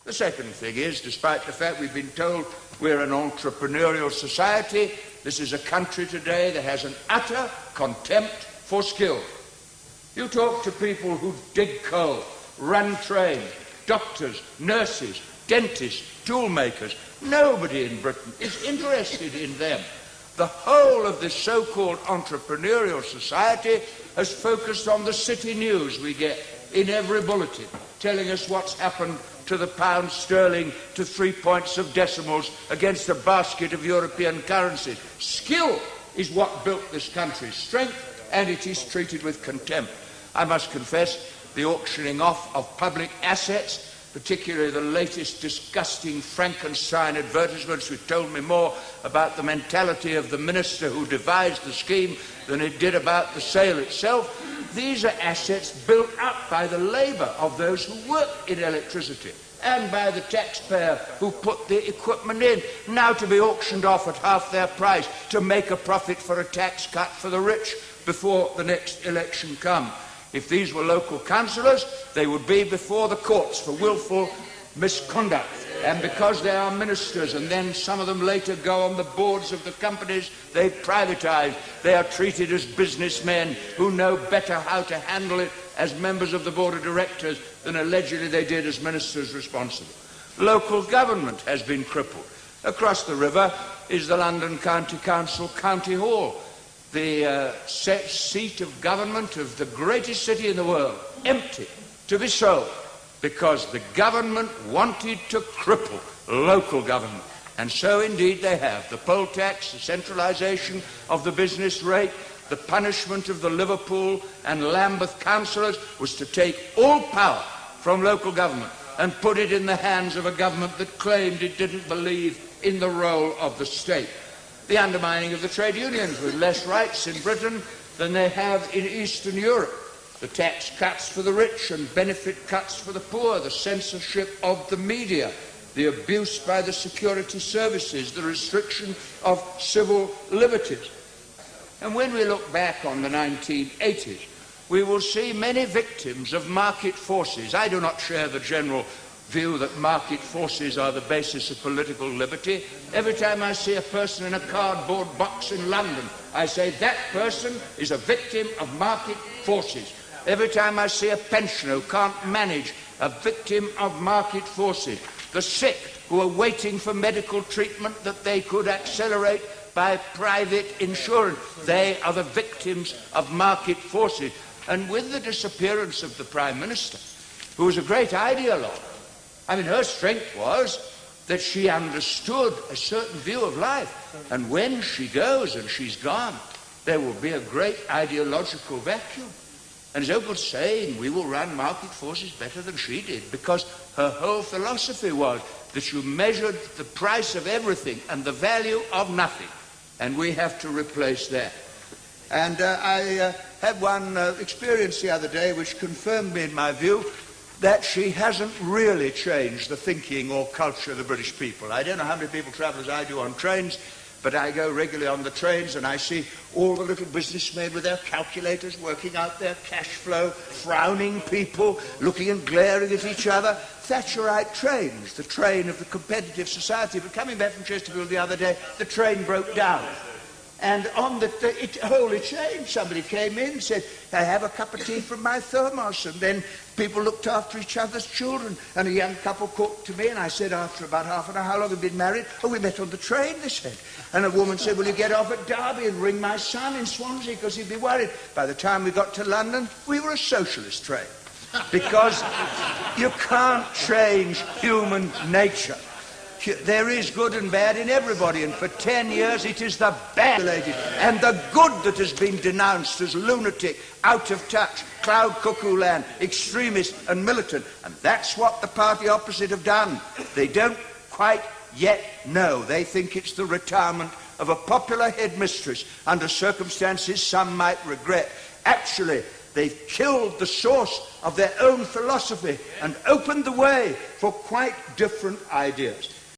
The second thing is, despite the fact we've been told we're an entrepreneurial society, this is a country today that has an utter contempt for skill. You talk to people who dig coal, run trains, doctors, nurses, dentists, tool makers. Nobody in Britain is interested in them. The whole of this so-called entrepreneurial society has focused on the city news we get in every bulletin, telling us what's happened to the pound sterling to 3 points of decimals against a basket of European currencies. Skill is what built this country's strength, and it is treated with contempt. I must confess, the auctioning off of public assets, particularly the latest disgusting Frankenstein advertisements, which told me more about the mentality of the minister who devised the scheme than it did about the sale itself. These are assets built up by the labour of those who work in electricity and by the taxpayer who put the equipment in, now to be auctioned off at half their price to make a profit for a tax cut for the rich before the next election comes. If these were local councillors, they would be before the courts for willful misconduct. And because they are ministers, and then some of them later go on the boards of the companies they privatise, they are treated as businessmen who know better how to handle it as members of the board of directors than allegedly they did as ministers responsible. Local government has been crippled. Across the river is the London County Council County Hall, the seat of government of the greatest city in the world, empty, to be sold, because the government wanted to cripple local government. And so indeed they have. The poll tax, the centralisation of the business rate, the punishment of the Liverpool and Lambeth councillors was to take all power from local government and put it in the hands of a government that claimed it didn't believe in the role of the state. The undermining of the trade unions with less rights in Britain than they have in Eastern Europe. The tax cuts for the rich and benefit cuts for the poor, the censorship of the media, the abuse by the security services, the restriction of civil liberties. And when we look back on the 1980s, we will see many victims of market forces. I do not share the general view that market forces are the basis of political liberty. Every time I see a person in a cardboard box in London, I say that person is a victim of market forces. Every time I see a pensioner who can't manage, a victim of market forces. The sick who are waiting for medical treatment that they could accelerate by private insurance, they are the victims of market forces. And with the disappearance of the Prime Minister, who was a great ideologue, I mean, her strength was that she understood a certain view of life. And when she goes and she's gone, there will be a great ideological vacuum. And as Oakwood's saying, we will run market forces better than she did, because her whole philosophy was that you measured the price of everything and the value of nothing. And we have to replace that. And I had one experience the other day which confirmed me in my view that she hasn't really changed the thinking or culture of the British people. I don't know how many people travel as I do on trains, but I go regularly on the trains and I see all the little businessmen with their calculators working out their cash flow, frowning people, looking and glaring at each other. Thatcherite trains, the train of the competitive society. But coming back from Chesterfield the other day, the train broke down. And on it wholly changed. Somebody came in and said, I have a cup of tea from my thermos. And then people looked after each other's children. And a young couple talked to me, and I said, after about half an hour, how long have you been married? Oh, we met on the train, they said. And a woman said, will you get off at Derby and ring my son in Swansea, because he'd be worried. By the time we got to London, we were a socialist train. Because you can't change human nature. There is good and bad in everybody, and for 10 years it is the bad and the good that has been denounced as lunatic, out of touch, cloud cuckoo land, extremist and militant. And that's what the party opposite have done. They don't quite yet know. They think it's the retirement of a popular headmistress under circumstances some might regret. Actually, they've killed the source of their own philosophy and opened the way for quite different ideas.